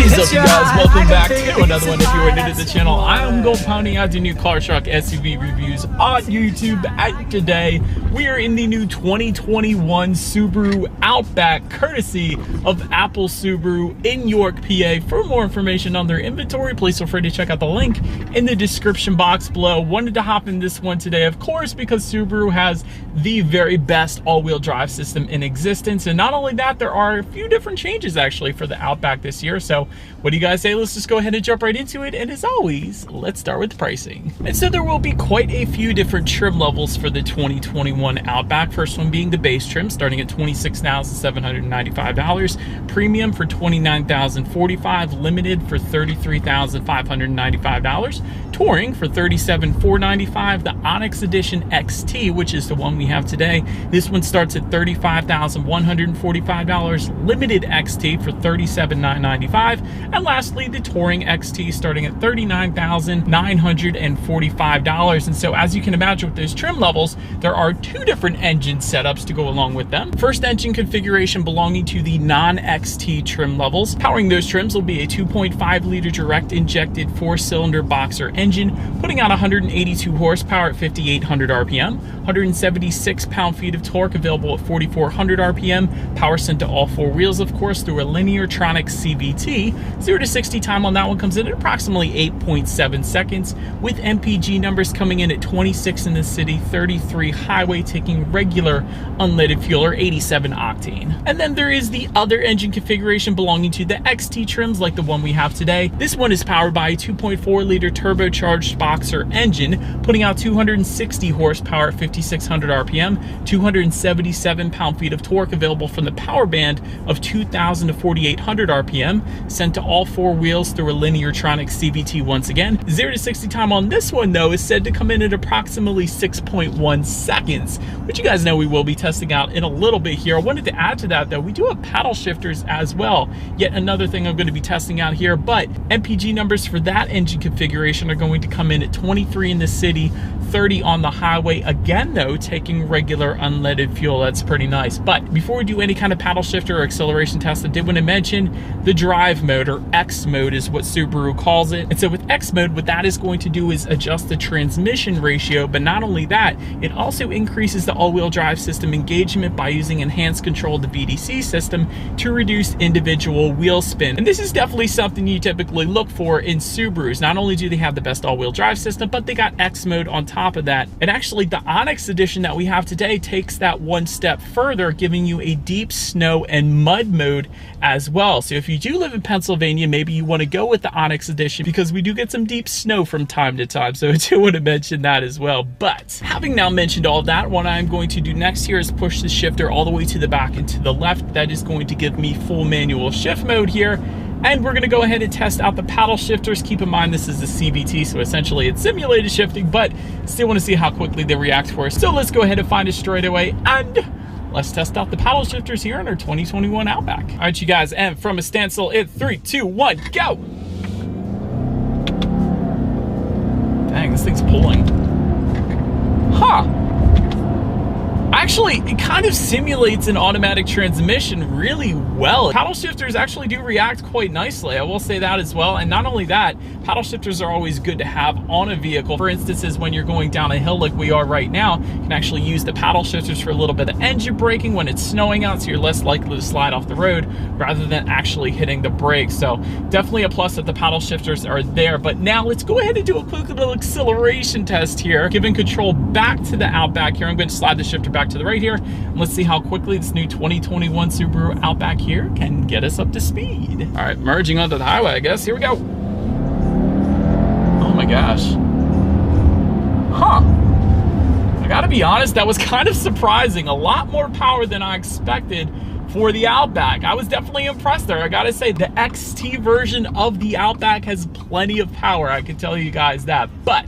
What is up, you guys? Welcome back to another one. If you are new to the channel, I am Gold Pony. I do new car, truck, SUV reviews on YouTube. And today, we are in the new 2021 Subaru Outback, courtesy of Apple Subaru in York, PA. For more information on their inventory, please feel free to check out the link in the description box below. Wanted to hop in this one today, of course, because Subaru has the very best all-wheel drive system in existence. And not only that, there are a few different changes actually for the Outback this year. So what do you guys say? Let's just go ahead and jump right into it. And as always, let's start with pricing. And so there will be quite a few different trim levels for the 2021 Outback. First one being the base trim, starting at $26,795, premium for $29,045, limited for $33,595, touring for $37,495, the Onyx Edition XT, which is the one we have today. This one starts at $35,145, limited XT for $37,995, and lastly the Touring XT starting at $39,945. And so as you can imagine with those trim levels, there are two different engine setups to go along with them. First engine configuration belonging to the non-XT trim levels. Powering those trims will be a 2.5 liter direct injected 4-cylinder boxer engine, putting out 182 horsepower at 5,800 RPM, 176 pound-feet of torque available at 4,400 RPM, power sent to all four wheels, of course, through a Lineartronic CVT. 0 to 60 time on that one comes in at approximately 8.7 seconds, with MPG numbers coming in at 26 in the city, 33 highway, taking regular unleaded fuel or 87 octane. And then there is the other engine configuration belonging to the XT trims like the one we have today. This one is powered by a 2.4 liter turbocharged boxer engine, putting out 260 horsepower at 5,600 RPM, 277 pound-feet of torque available from the power band of 2,000 to 4,800 RPM, sent to all four wheels through a Lineartronic CVT once again. 0 to 60 time on this one though is said to come in at approximately 6.1 seconds, which you guys know we will be testing out in a little bit here. I wanted to add to that though, we do have paddle shifters as well. Yet another thing I'm going to be testing out here, but MPG numbers for that engine configuration are going to come in at 23 in the city, 30 on the highway. Again though, taking regular unleaded fuel. That's pretty nice. But before we do any kind of paddle shifter or acceleration test, I did want to mention the drive mode, or X mode is what Subaru calls it. And so with X mode, what that is going to do is adjust the transmission ratio. But not only that, it also increases the all-wheel drive system engagement by using enhanced control of the VDC system to reduce individual wheel spin. And this is definitely something you typically look for in Subarus. Not only do they have the best all-wheel drive system, but they got X mode on top of that. And actually the Onyx Edition that we have today takes that one step further, giving you a deep snow and mud mode as well. So if you do live in Pennsylvania, maybe you want to go with the Onyx Edition because we do get some deep snow from time to time. So I do want to mention that as well. But having now mentioned all that, what I'm going to do next here is push the shifter all the way to the back and to the left. That is going to give me full manual shift mode here. And we're gonna go ahead and test out the paddle shifters. Keep in mind, this is a CVT, so essentially it's simulated shifting, but still wanna see how quickly they react for us. So let's go ahead and find a straightaway and let's test out the paddle shifters here in our 2021 Outback. All right, you guys, and from a standstill in 3, 2, 1, go. Dang, this thing's pulling. Huh. Actually, it kind of simulates an automatic transmission really well. Paddle shifters actually do react quite nicely, I will say that as well. And not only that, paddle shifters are always good to have on a vehicle. For instances, when you're going down a hill like we are right now, you can actually use the paddle shifters for a little bit of engine braking when it's snowing out, so you're less likely to slide off the road rather than actually hitting the brakes. So definitely a plus that the paddle shifters are there. But now let's go ahead and do a quick little acceleration test here. Giving control back to the Outback here. I'm going to slide the shifter back to the right here. And let's see how quickly this new 2021 Subaru Outback here can get us up to speed. All right, merging onto the highway, I guess. Here we go. Oh my gosh. Huh. I gotta be honest, that was kind of surprising. A lot more power than I expected for the Outback. I was definitely impressed there. I gotta say, the XT version of the Outback has plenty of power. I can tell you guys that. But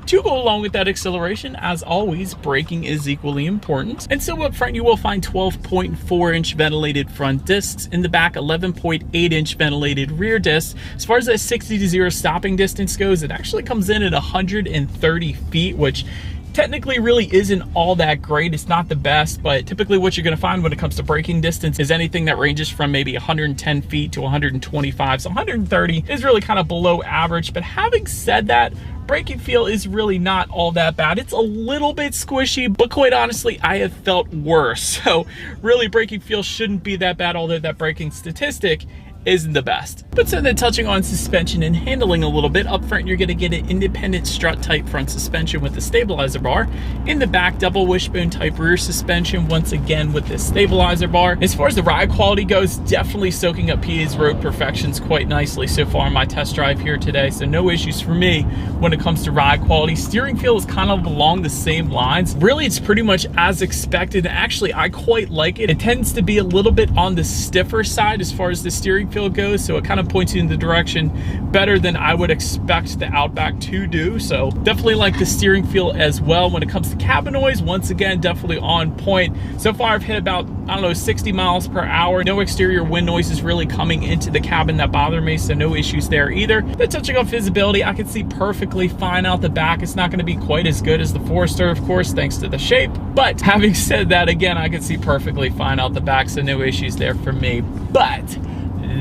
to go along with that acceleration, as always, braking is equally important. And so up front, you will find 12.4-inch ventilated front discs. In the back, 11.8-inch ventilated rear discs. As far as that 60 to 0 stopping distance goes, it actually comes in at 130 feet, which technically really isn't all that great. It's not the best, but typically what you're gonna find when it comes to braking distance is anything that ranges from maybe 110 feet to 125. So 130 is really kind of below average. But having said that, braking feel is really not all that bad. It's a little bit squishy, but quite honestly, I have felt worse. So really braking feel shouldn't be that bad, although that braking statistic isn't the best. But so then touching on suspension and handling a little bit, up front you're gonna get an independent strut type front suspension with the stabilizer bar. In the back, double wishbone type rear suspension, once again with this stabilizer bar. As far as the ride quality goes, definitely soaking up PA's road perfections quite nicely so far on my test drive here today, so no issues for me when it comes to ride quality. Steering feel is kind of along the same lines. Really, it's pretty much as expected. Actually, I quite like it. It tends to be a little bit on the stiffer side as far as the steering feel goes, so it kind of points you in the direction better than I would expect the Outback to do. So definitely like the steering feel as well. When it comes to cabin noise, once again, definitely on point. So far I've hit about, I don't know, 60 miles per hour. No exterior wind noises really coming into the cabin that bother me, so no issues there either. But touching on visibility, I can see perfectly fine out the back. It's not going to be quite as good as the Forester, of course, thanks to the shape, but having said that, again, I can see perfectly fine out the back, so no issues there for me. But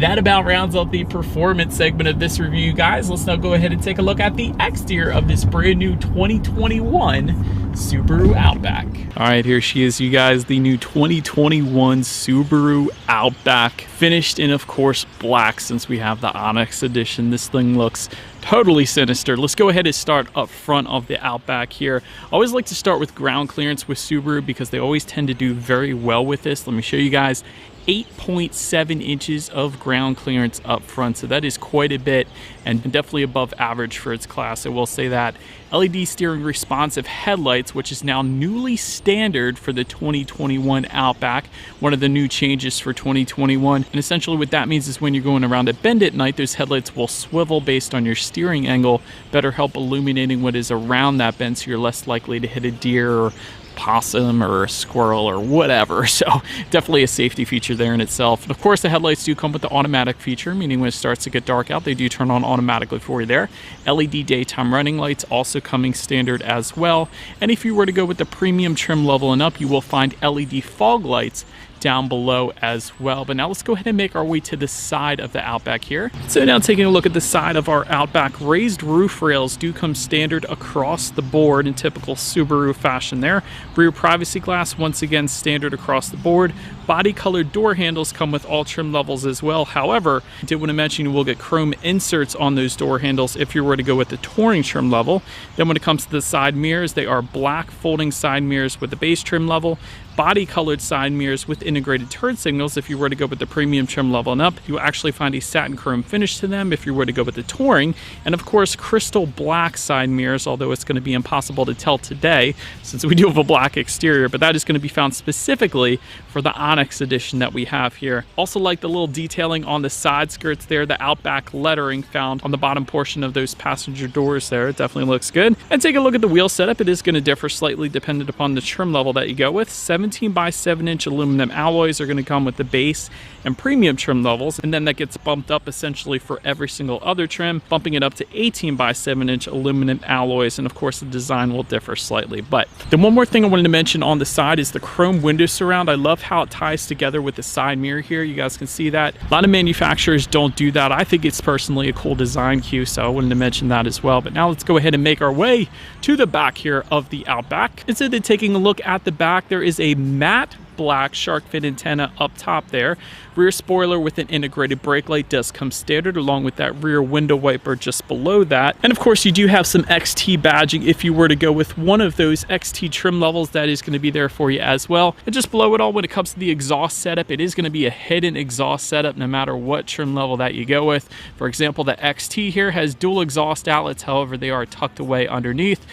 that about rounds out the performance segment of this review, guys. Let's now go ahead and take a look at the exterior of this brand new 2021 Subaru Outback. All right, here she is, you guys, the new 2021 Subaru Outback, finished in, of course, black since we have the Onyx edition. This thing looks totally sinister. Let's go ahead and start up front of the Outback here. I always like to start with ground clearance with Subaru because they always tend to do very well with this. Let me show you guys. 8.7 inches of ground clearance up front, so that is quite a bit and definitely above average for its class, I will say that. LED steering responsive headlights, which is now newly standard for the 2021 Outback, one of the new changes for 2021. And essentially what that means is when you're going around a bend at night, those headlights will swivel based on your steering angle, better help illuminating what is around that bend, so you're less likely to hit a deer or possum or a squirrel or whatever. So definitely a safety feature there in itself. And of course, the headlights do come with the automatic feature, meaning when it starts to get dark out, they do turn on automatically for you there. LED daytime running lights also coming standard as well. And if you were to go with the premium trim level and up, you will find LED fog lights down below as well. But now let's go ahead and make our way to the side of the Outback here. So now taking a look at the side of our Outback, raised roof rails do come standard across the board in typical Subaru fashion there. Rear privacy glass, once again, standard across the board. Body colored door handles come with all trim levels as well. However, I did want to mention you will get chrome inserts on those door handles if you were to go with the touring trim level. Then when it comes to the side mirrors, they are black folding side mirrors with the base trim level. Body colored side mirrors with integrated turn signals if you were to go with the premium trim level and up. You will actually find a satin chrome finish to them if you were to go with the touring. And of course, crystal black side mirrors, although it's going to be impossible to tell today since we do have a black exterior, but that is going to be found specifically for the Onyx edition that we have here. Also like the little detailing on the side skirts there, the Outback lettering found on the bottom portion of those passenger doors there. It definitely looks good. And take a look at the wheel setup. It is going to differ slightly dependent upon the trim level that you go with. 17 by 7 inch aluminum alloys are going to come with the base and premium trim levels, and then that gets bumped up essentially for every single other trim, bumping it up to 18 by 7 inch aluminum alloys, and of course the design will differ slightly. But the one more thing I wanted to mention on the side is the chrome window surround. I love how it ties together with the side mirror here. You guys can see that. A lot of manufacturers don't do that. I think it's personally a cool design cue, so I wanted to mention that as well. But now let's go ahead and make our way to the back here of the Outback. Instead of taking a look at the back, there is a matte black shark fin antenna up top there. Rear spoiler with an integrated brake light does come standard, along with that rear window wiper just below that. And of course, you do have some XT badging if you were to go with one of those XT trim levels. That is going to be there for you as well. And just below it all, when it comes to the exhaust setup, it is going to be a hidden exhaust setup no matter what trim level that you go with. For example, the XT here has dual exhaust outlets, however they are tucked away underneath.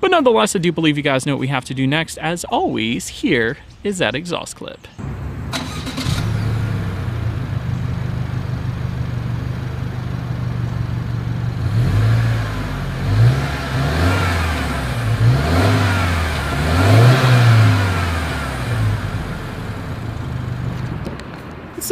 But nonetheless, I do believe you guys know what we have to do next. As always, here is that exhaust clip.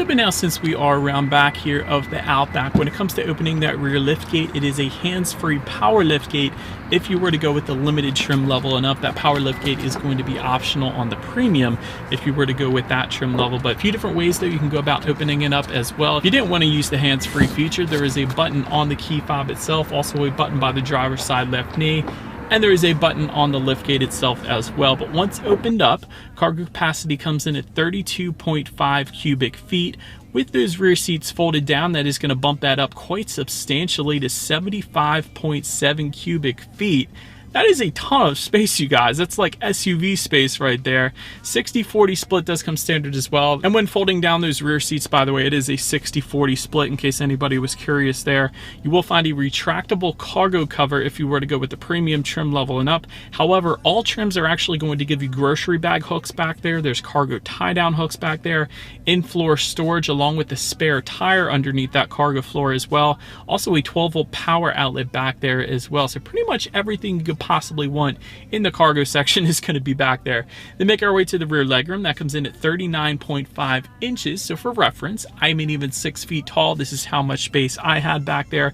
So, but now since we are around back here of the Outback, when it comes to opening that rear lift gate, it is a hands-free power lift gate. If you were to go with the limited trim level and up, that power lift gate is going to be optional on the premium if you were to go with that trim level. But a few different ways though you can go about opening it up as well. If you didn't want to use the hands-free feature, there is a button on the key fob itself, also a button by the driver's side left knee, and there is a button on the liftgate itself as well. But once opened up, cargo capacity comes in at 32.5 cubic feet. With those rear seats folded down, that is going to bump that up quite substantially to 75.7 cubic feet. That is a ton of space, you guys. That's like SUV space right there. 60-40 split does come standard as well. And when folding down those rear seats, by the way, it is a 60-40 split in case anybody was curious there. You will find a retractable cargo cover if you were to go with the premium trim level and up. However, all trims are actually going to give you grocery bag hooks back there. There's cargo tie-down hooks back there, in-floor storage along with the spare tire underneath that cargo floor as well. Also a 12-volt power outlet back there as well. So pretty much everything you could possibly want in the cargo section is going to be back there. Then make our way to the rear legroom. That comes in at 39.5 inches. So for reference, I'm an even 6 feet tall. This is how much space I had back there.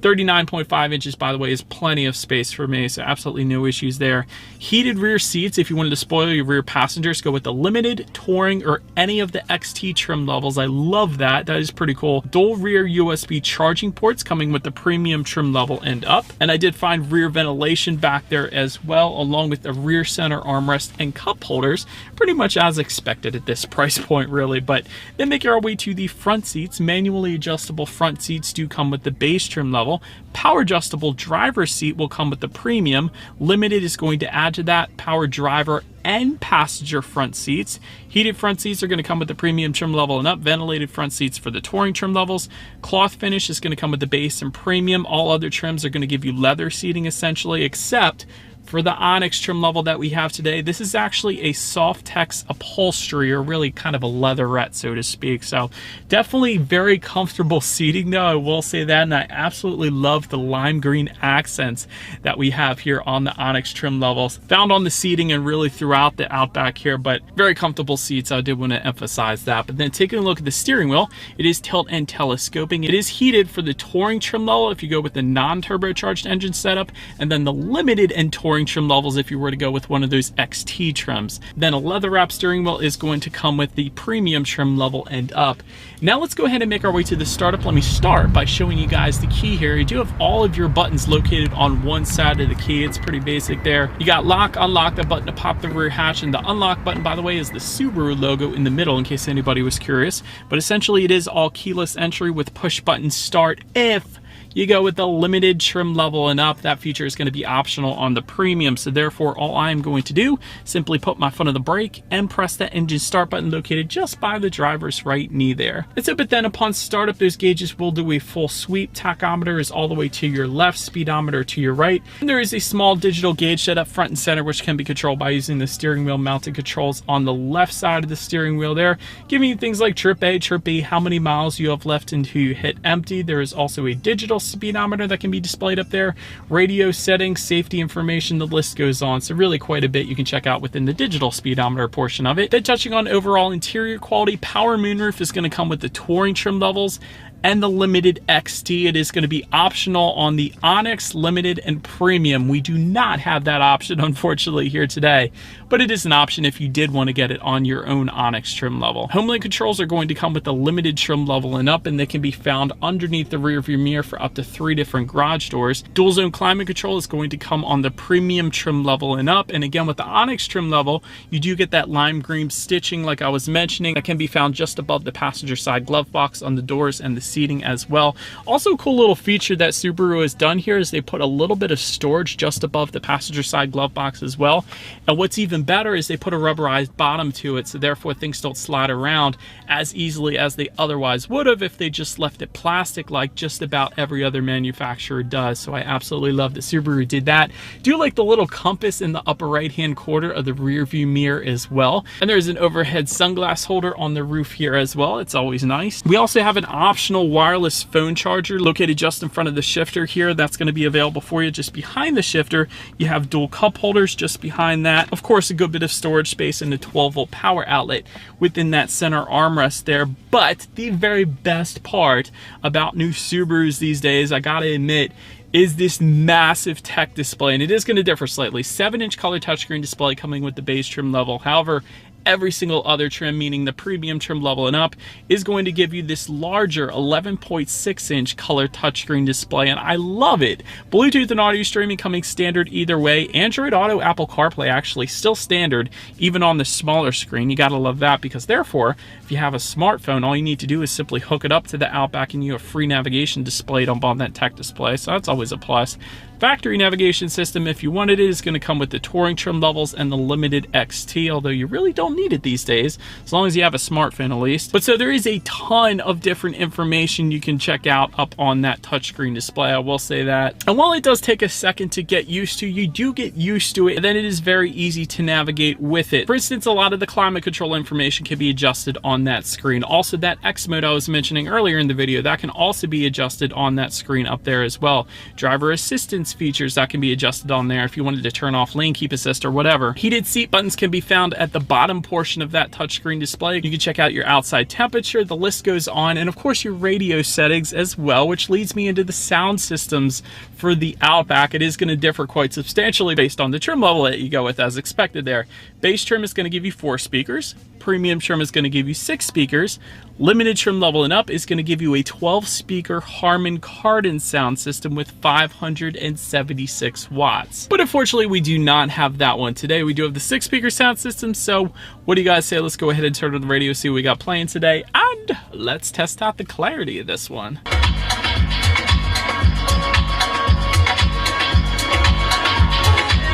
39.5 inches, by the way, is plenty of space for me, so absolutely no issues there. Heated rear seats. If you wanted to spoil your rear passengers, go with the limited, touring, or any of the XT trim levels. I love that. That is pretty cool. Dual rear USB charging ports coming with the premium trim level and up. And I did find rear ventilation back there as well, along with the rear center armrest and cup holders, pretty much as expected at this price point, really. But then make our way to the front seats. Manually adjustable front seats do come with the base trim level. Power adjustable driver's seat will come with the premium. Limited is going to add to that. Power driver and passenger front seats. Heated front seats are going to come with the premium trim level and up. Ventilated front seats for the touring trim levels. Cloth finish is going to come with the base and premium. All other trims are going to give you leather seating essentially, except for the Onyx trim level that we have today. This is actually a Softex upholstery, or really kind of a leatherette, so to speak. So definitely very comfortable seating though, I will say that. And I absolutely love the lime green accents that we have here on the Onyx trim levels, found on the seating and really throughout the Outback here, but very comfortable seats. I did want to emphasize that. But then taking a look at the steering wheel, it is tilt and telescoping. It is heated for the touring trim level if you go with the non-turbocharged engine setup, and then the limited and touring trim levels if you were to go with one of those XT trims. Then a leather wrap steering wheel is going to come with the premium trim level and up. Now let's go ahead and make our way to the startup. Let me start by showing you guys the key here. You do have all of your buttons located on one side of the key. It's pretty basic there. You got lock, unlock, that button to pop the rear hatch, and the unlock button, by the way, is the Subaru logo in the middle in case anybody was curious. But essentially it is all keyless entry with push button start if you go with the limited trim level and up. That feature is going to be optional on the premium. So therefore, all I'm going to do, simply put my foot on the brake and press that engine start button located just by the driver's right knee there. That's it. But then upon startup, those gauges will do a full sweep. Tachometer is all the way to your left, speedometer to your right. And there is a small digital gauge set up front and center, which can be controlled by using the steering wheel mounted controls on the left side of the steering wheel there, giving you things like trip A, trip B, how many miles you have left until you hit empty. There is also a digital speedometer that can be displayed up there, radio settings, safety information, the list goes on. So really quite a bit you can check out within the digital speedometer portion of it. Then touching on overall interior quality, power moonroof is going to come with the touring trim levels and the limited XT. It is going to be optional on the Onyx, limited, and premium. We do not have that option, unfortunately, here today, but it is an option if you did want to get it on your own Onyx trim level. Homelink controls are going to come with the limited trim level and up, and they can be found underneath the rear view mirror for up to 3 different garage doors. Dual zone climate control is going to come on the premium trim level and up, and again with the Onyx trim level, you do get that lime green stitching like I was mentioning that can be found just above the passenger side glove box on the doors and the seating as well. Also, a cool little feature that Subaru has done here is they put a little bit of storage just above the passenger side glove box as well. And what's even better is they put a rubberized bottom to it, so therefore things don't slide around as easily as they otherwise would have if they just left it plastic like just about every other manufacturer does. So I absolutely love that Subaru did that. Do like the little compass in the upper right hand corner of the rear view mirror as well. And there's an overhead sunglass holder on the roof here as well. It's always nice. We also have an optional optional wireless phone charger located just in front of the shifter here. That's going to be available for you just behind the shifter. You have dual cup holders just behind that. Of course, a good bit of storage space and a 12-volt power outlet within that center armrest there. But the very best part about new Subarus these days, I gotta admit, is this massive tech display, and it is going to differ slightly. 7-inch color touchscreen display coming with the base trim level. However, every single other trim, meaning the premium trim level and up, is going to give you this larger 11.6-inch color touchscreen display, and I love it. Bluetooth and audio streaming coming standard either way. Android Auto, Apple CarPlay actually still standard, even on the smaller screen. You gotta love that, because therefore, if you have a smartphone, all you need to do is simply hook it up to the Outback and you have free navigation displayed on that tech display, so that's always a plus. Factory navigation system, if you wanted it, is going to come with the Touring trim levels and the Limited XT, although you really don't need it these days, as long as you have a smartphone at least. But so there is a ton of different information you can check out up on that touchscreen display, I will say that. And while it does take a second to get used to, you do get used to it, and then it is very easy to navigate with it. For instance, a lot of the climate control information can be adjusted on that screen. Also, that X mode I was mentioning earlier in the video, that can also be adjusted on that screen up there as well. Driver assistance features that can be adjusted on there if you wanted to turn off lane keep assist or whatever. Heated seat buttons can be found at the bottom portion of that touchscreen display. You can check out your outside temperature, the list goes on, and of course your radio settings as well, which leads me into the sound systems for the Outback. It is going to differ quite substantially based on the trim level that you go with, as expected there. Base trim is going to give you 4 speakers. Premium trim is going to give you 6 speakers. Limited trim level and up is going to give you a 12-speaker Harman Kardon sound system with 576 watts. But unfortunately, we do not have that one today. We do have the 6-speaker sound system, so what do you guys say? Let's go ahead and turn on the radio, see what we got playing today, and let's test out the clarity of this one.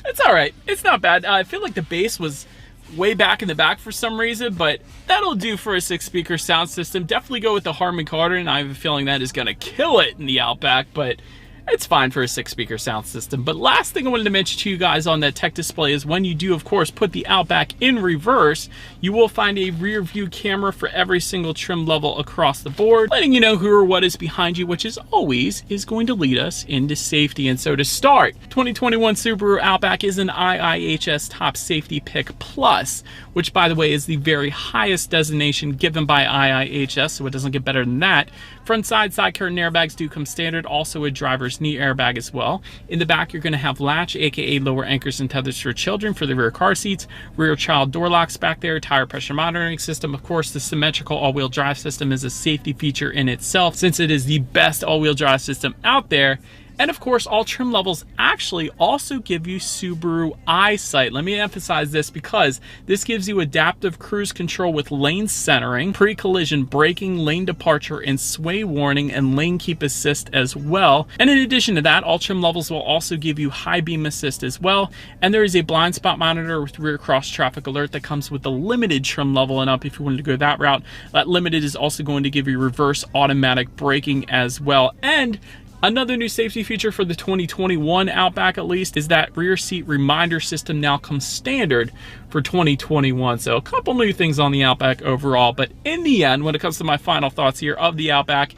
It's all right. It's not bad. I feel like the bass was way back in the back for some reason, but that'll do for a 6-speaker sound system. Definitely go with the Harman Kardon. I have a feeling that is going to kill it in the Outback, but it's fine for a 6-speaker sound system. But last thing I wanted to mention to you guys on that tech display is when you do, of course, put the Outback in reverse, you will find a rear view camera for every single trim level across the board, letting you know who or what is behind you, which is always going to lead us into safety. And so to start, 2021 Subaru Outback is an IIHS Top Safety Pick Plus, which by the way is the very highest designation given by IIHS, so it doesn't get better than that. Front side curtain airbags do come standard, also a driver's knee airbag as well. In the back, you're going to have latch, aka lower anchors and tethers for children for the rear car seats, rear child door locks back there, tire pressure monitoring system. Of course, the symmetrical all-wheel drive system is a safety feature in itself, since it is the best all-wheel drive system out there. And of course, all trim levels actually also give you Subaru EyeSight. Let me emphasize this because this gives you adaptive cruise control with lane centering, pre-collision braking, lane departure and sway warning, and lane keep assist as well. And in addition to that, all trim levels will also give you high beam assist as well. And there is a blind spot monitor with rear cross traffic alert that comes with the limited trim level and up if you wanted to go that route. That limited is also going to give you reverse automatic braking as well. And another new safety feature for the 2021 Outback at least is that rear seat reminder system now comes standard for 2021. So a couple new things on the Outback overall, but in the end, when it comes to my final thoughts here of the Outback,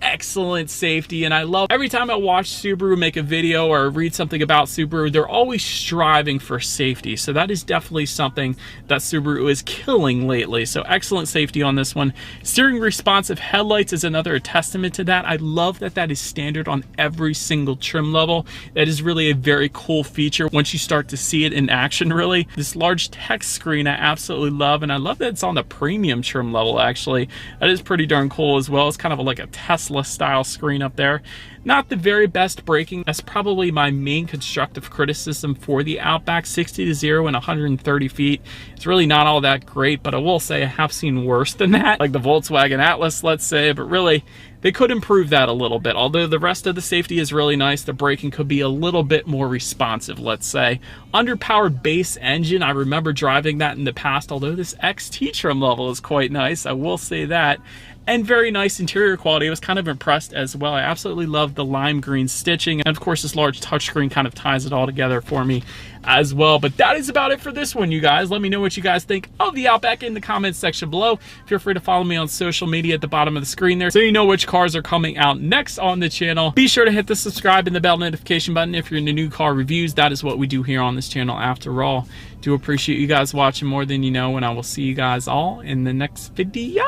excellent safety. And I love every time I watch Subaru make a video or read something about Subaru, they're always striving for safety. So that is definitely something that Subaru is killing lately. So excellent safety on this one. Steering responsive headlights is another testament to that. I love that that is standard on every single trim level. That is really a very cool feature once you start to see it in action, really. This large text screen I absolutely love, and I love that it's on the premium trim level actually. That is pretty darn cool as well. It's kind of like a Tesla style screen up there. Not the very best braking. That's probably my main constructive criticism for the Outback. 60 to 0 in 130 feet. It's really not all that great, but I will say I have seen worse than that, like the Volkswagen Atlas, let's say, but really they could improve that a little bit. Although the rest of the safety is really nice, the braking could be a little bit more responsive, let's say. Underpowered base engine, I remember driving that in the past, although this XT trim level is quite nice, I will say that. and very nice interior quality. I was kind of impressed as well. I absolutely love the lime green stitching, and of course this large touchscreen kind of ties it all together for me as well. But that is about it for this one, you guys. Let me know what you guys think of the Outback in the comments section below. Feel free to follow me on social media at the bottom of the screen there, so you know which cars are coming out next on the channel. Be sure to hit the subscribe and the bell notification button if you're into new car reviews. That is what we do here on this channel after all. Do appreciate you guys watching more than you know, and I will see you guys all in the next video.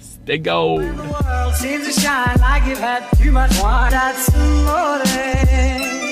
Stay gold. The world seems to shine like you've had too much wine. That's the morning.